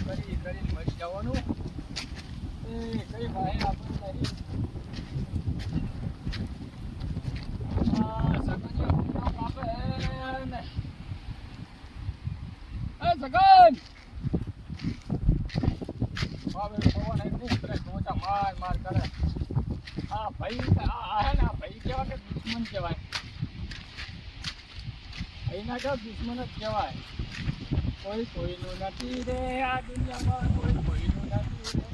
કરી કરીને મરી જવાનું એ કઈ ભાઈ આપણું નહીં. માર કરે આ ભાઈ આ ને ભાઈ કેવા કે દુશ્મન કહેવાય. ભાઈના કેવા દુશ્મન જ કહેવાય. કોઈ કોઈનું નથી રે આ દુનિયામાં, કોઈ કોઈનું નથી રે.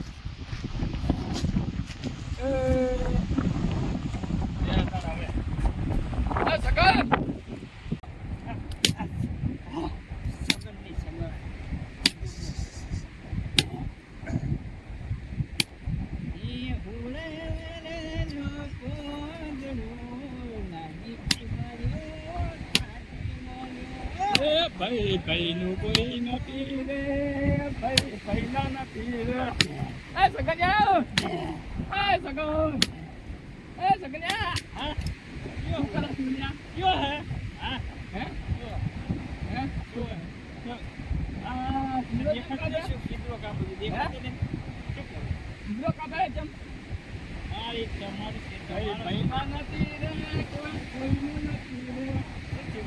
સગન ભાઈ ભાઈનું કોઈ નથી રે, ભાઈ ભાઈના નથી રે. એ સગન્યા, એ સગન, એ સગન્યા. હા યો કરે દુનિયા યો હે. હા હે યો હે યો આ દેખાડે શું કીધું કામ દેખાડે ને શું કરે કીધું કાપે ચમ. આ એક તમારી છે ભાઈ ભાઈના નથી રે, કોઈ કોઈનું નથી રે.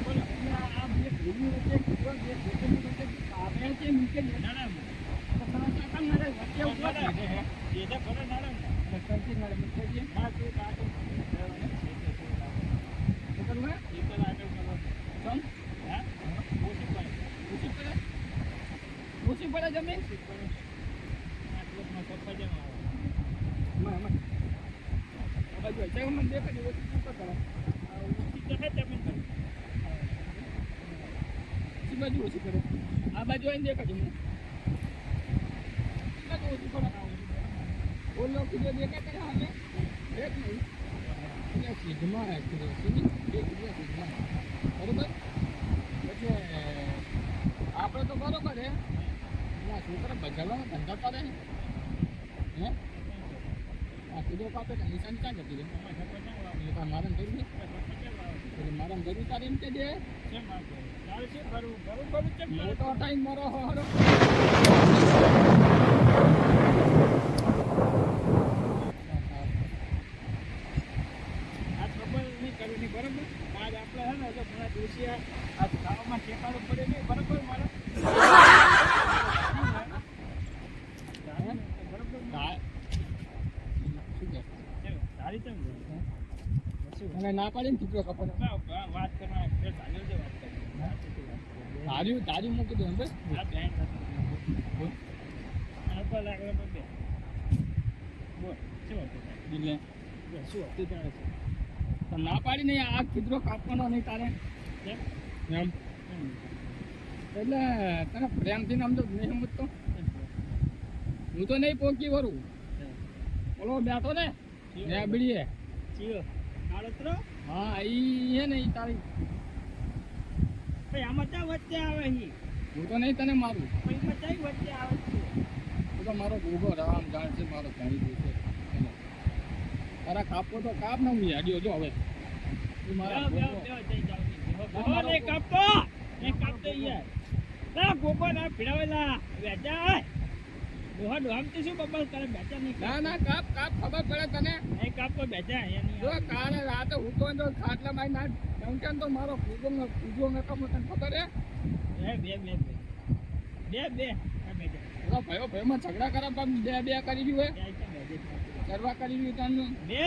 બોલો આ બે ભૂલી છે કોઈ બે ભૂલી છે કાપે છે નીચે નાના તો તમારા કામ મારે વચ્ચે ઉભો રહે છે એ તો કરે નાના સરકારથી મારે મૂકે છે. હા તો કાટો ઓછી પડે જમીન બાજુ ઓછી કરે આ બાજુ આવીને દેખાડે મને ઓછી પડે. ઓલો કીધો દેખાય કરે અમે એક નહીં સિદ્ધમાં બરોબર. એટલે આપણે તો બરોબર હે છોકરા બજારવાનો ધંધો કરે હે. આ કીધો કાપે નિશાની ક્યાં જતી રહે મારા જરૂર નહીં એટલે મારા જરૂર તારે એમ કે દે મોટો ટાઈમ મારો હારો. બરોબર આજ આપણે હે ને તો ઘણા દિવસે આ ખાવામાં ઠેકાણું પડે નહીં બરોબર મારે ના પાડી ને દીકરો કપડ વાત કરવા તારી તારી મૂકી દે બસ ના પાડી નહીં આ ખીદરો કાપવાનો નહીં તારે એમ એટલે તને પ્રેમથી નામ તો નહીં સમજતો હું તો નહીં પોકી વરું બોલો બેઠો ને બીડીએ હા ઈ હે ને ઈ તારી આમાં ચા વચ્ચે આવે હું તો નહીં તને મારું વચ્ચે આવે તું તો મારો ભૂગો રામ જાણશે મારો જાણી દેશે તારા કાપો તો કાપ ને હું યાડીઓ જો હવે તું મારા કાપતો યાર ગોગો ના ભીડાવેલા વેચા ડોહા ડોહામતી શું બબલ કરે બેચા નહીં ના ના કાપ કાપ ખબર પડે તને નહીં કાપ કોઈ બેચા અહીંયા જો કાલે રાતે હું તો ખાટલા માં ના ડંકન તો મારો પૂજો નકમ તને ખબર હે બે બે બે બે બે આ બેચા ઓલા ભાઈઓ ભાઈમાં ઝઘડા કરે પણ બે બે કરી દીધું હે કરવા કરી દીધું તને બે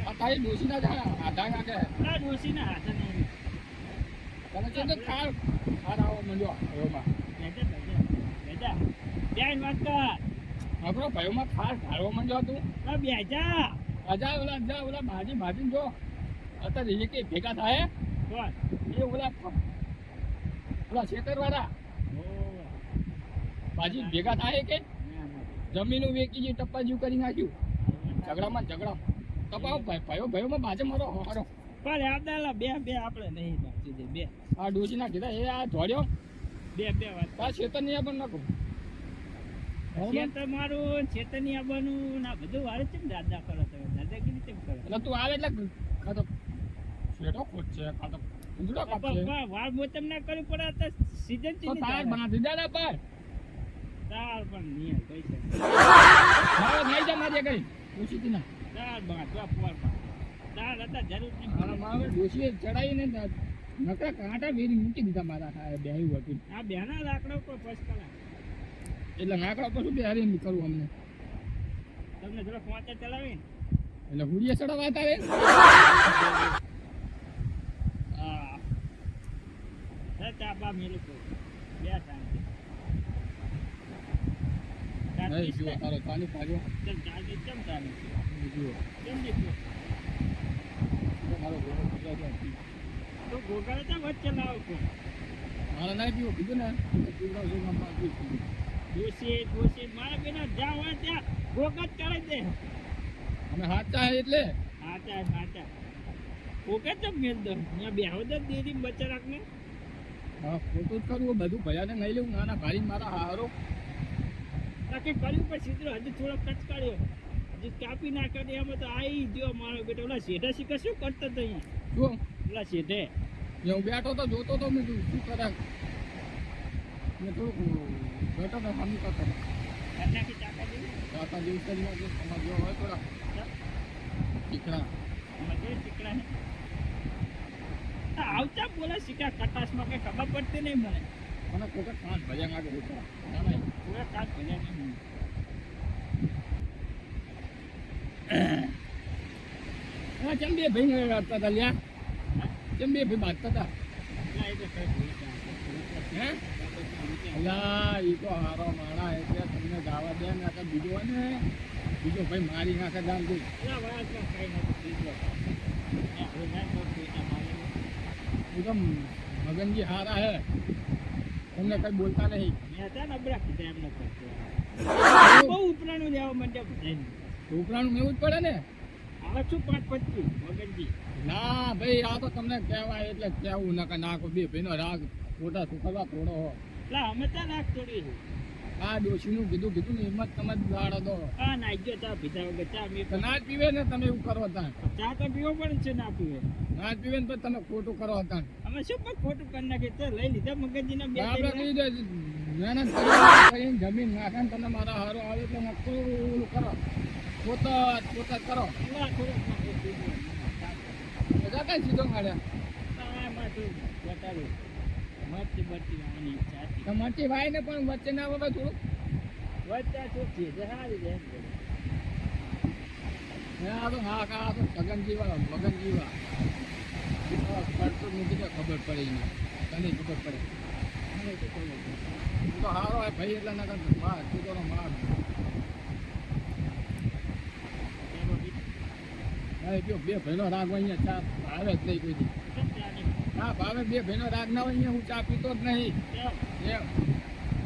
આ તારી ડોસી ના આધા નાખે ના ડોસી ના હાથ નહીં તને છે તો ખાર આવો મંડ્યો એમાં બેચા બેચા બેન વાત કર આપણો ભાઈઓમાં ખાસ ઢાળવો માંડ્યો તું બેજા અજા ઓલા ભાજી જો અત્યારે એ કે ભેગા થાય એ ઓલા છેતરવાળા ભાજી ભેગા થાય કે જમીનું વેચી જે ટપ્પા જેવું કરી નાખ્યું ઝઘડામાં તપાવ ભાઈઓમાં બાજે મારો હારો પણ આપડા બે બે આપણે નહીં બે આ ડોસી ના કીધા એ આ ધોડ્યો બે બે વાત આ છેતર નહીં પણ નાખું મારું ચેતની આવવાનું ના બધું વારે છે દાદા કરો તમે દાદાગીરી કેમ કરો એટલે તું આવે એટલે ખાતો શેટો ખોટ છે ખાતો ઉંદડો કાપે વાળ મોતમ ના કરી પડે તો સીઝન થી તાર બના દીધા ના પર તાર પણ નિયમ પૈસા મારો નહીં જા મારી કઈ ડોશી ના તાર બાટવા પોર તાર હતા જરૂર નહીં મારે ડોશીએ ચડાવીને નકરા કાંટા વેરી મૂકી દીધા મારા બેહ્યું હતું આ બેના લાકડો પર પસકલા એટલે નાકડા પર શું બેહારી કરવું અમને તમને થોડો પહોંચે ચલાવી ને એટલે હુડિયા ચડાવવા તારે હા ચાપા મેલું કોઈ બે શાંતિ નહીં જુઓ તારો પાણી પાડ્યો ચલ ચાલતી કેમ ચાલે જુઓ કેમ નીકળ્યો મારો ઘોડો પીધો છે તો ગોગાડે ત્યાં વચ્ચે લાવો કોણ મારે નહીં પીવો કીધું ને પીવડાવ છું ગામમાં પીવું દોષી મારા બેના જ્યાં હોય ત્યાં ગોગત કરે દે અમે હાચા હે એટલે હાચા ગોગત જ મેલ દો ત્યાં બેહો દે દેરી બચ્ચા રાખને હા ખોટું જ કરવું બધું ભયાને નહીં લેવું નાના ભાઈ મારા હારો તાકે કર્યું પણ સીધો હજી થોડો કચ કાઢ્યો હજી કાપી ના કરે એમાં તો આવી ગયો મારો બેટો ઓલા શેઠા શીખર શું કરતો હતો અહીંયા શું ઓલા શેઠે હું બેઠો તો જોતો તો મેં કીધું શું કરે મેં થોડુંક બેઠો તો સામે કરતો નાખી ચાકા જેવું કાકા જેવું કરી નાખે તમારે જેવો હોય થોડા ટીકડા આમાં જોઈ ટીકડા ને આવતા બોલે શીખા કટાશમાં કઈ ખબર પડતી નહીં મને મને કોઈ કાંચ ભર્યા નાખે ઉતરા ના નહીં પૂરા કાચ ભર્યા નહીં હા ચમ બે ભાઈ રાખતા હતા લ્યા ચમ બે ભાઈ બાંધતા હતા હે અલા એ તો હારો માણા એટલે તમને દાવા દે ને કે બીજો હોય ને બીજો ભાઈ મારી નાખે જામ દે તો મગનજી હારા હે તમને કઈ બોલતા નહીં બહુ ઉપરાણું લેવા માંડ્યા બધાને ઉપરાણું મેવું જ પડે ને હવે શું 5-25 મગનજી ના ભાઈ આ તો તમને કહેવાય એટલે કહેવું નાખો બે ભાઈનો રાગ ખોટા સુકરવા થોડો હો એટલે અમે ત્યાં રાખ તોડી આ ડોશીનું કીધું ને હિંમત તમે દાડો દો હા ના જો ચા પીધા વગર ચા તો ના જ પીવે ને તમે એવું કરો ત્યાં ચા તો પીવો પડે છે ના પીવે ના જ પીવે ને તો તમે ખોટું કરો ત્યાં અમે શું પણ ખોટું કરી નાખીએ તો લઈ લીધા મગનજીના બે આપણે કહી દે મહેનત કરીને જમીન નાખે ને તમે મારા હારો આવે એટલે નક્કું કરો પોતા કરો બધા કઈ સીધો માળ્યા મરચી ભાઈ ને પણ વચ્ચે ના આવે થોડું વચ્ચે શું છે સારી છે આ તો હા આ તો સગન જીવા મગન જીવા પડતો નથી તો ખબર પડે નહીં તને ખબર પડે તો હારો હોય ભાઈ એટલે ના કરતો માર તું તો માર બે ભાઈનો રાગ હોય અહીંયા ચા ભાવે જ નહીં કોઈ હા ભાવે બે ભાઈનો રાગ ના હોય અહીંયા હું ચા પીતો જ નહીં એમ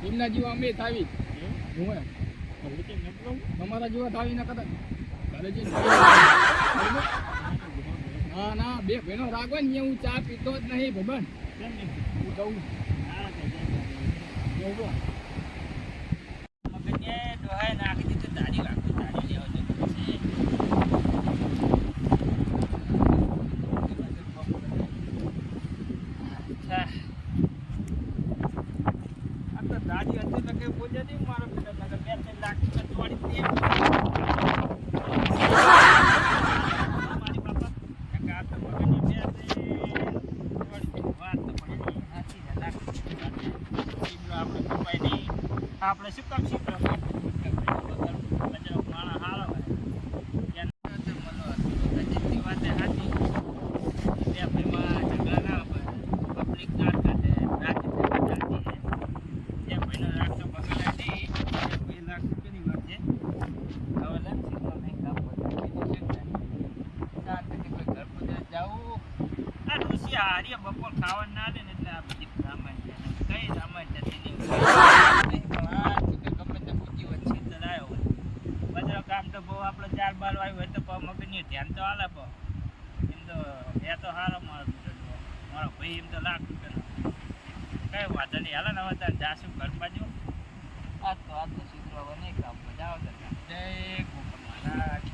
એમના જીવા અમે થાવી હું તમારા જીવા થાવી ના કદાચ ઘરે જઈને ના બે ભાઈનો રાગ હોય ને હું ચા પીતો જ નહીં ભગવાન હું જઉં નાખી દીધું તારી વાગતું તારી લેવા દાદી હતી ને કઈ બોલ્યા નહીં મારો બેટા નગર 2-3 લાખ તોડી દે મારી બાપા આ તો મગની બે વાત તો પડી સાચી છે લાખ આપણે કપાઈ નહીં આપણે શું કામ શીખવા માણસ હારો હોય વાતે સાચી બે ભાઈમાં ઝઘડા ના હોય પબ્લિક ગાળ કાઢે રાખી રાખતો બગડે નહીં 2 લાખ રૂપિયાની વાત છે હવે લક્ષિતમાં નહીં કામ શાંતિથી કોઈ ઘર પૂજા જવું આ ઋષિ હારીએ બપોર ખાવા ના દે ને એટલે આ બધી રામાયણ છે કઈ રામાયણ જતી નહીં ગમે તે પૂછી વચ્ચે ચલાયો હોય બધા કામ તો બહુ આપણે 4-12 વાગ્યું હોય તો મગજની ધ્યાન તો હાલે બહુ એમ તો એ તો સારો મારો ભાઈ એમ તો લાખ રૂપિયાનો કઈ વાંધો નહીં હાલો ને હવે તાર જાશું ઘર બાજુ આજ તો સીધો હવે નહીં કામ મજા આવશે જય ગોપાલ મહારાજ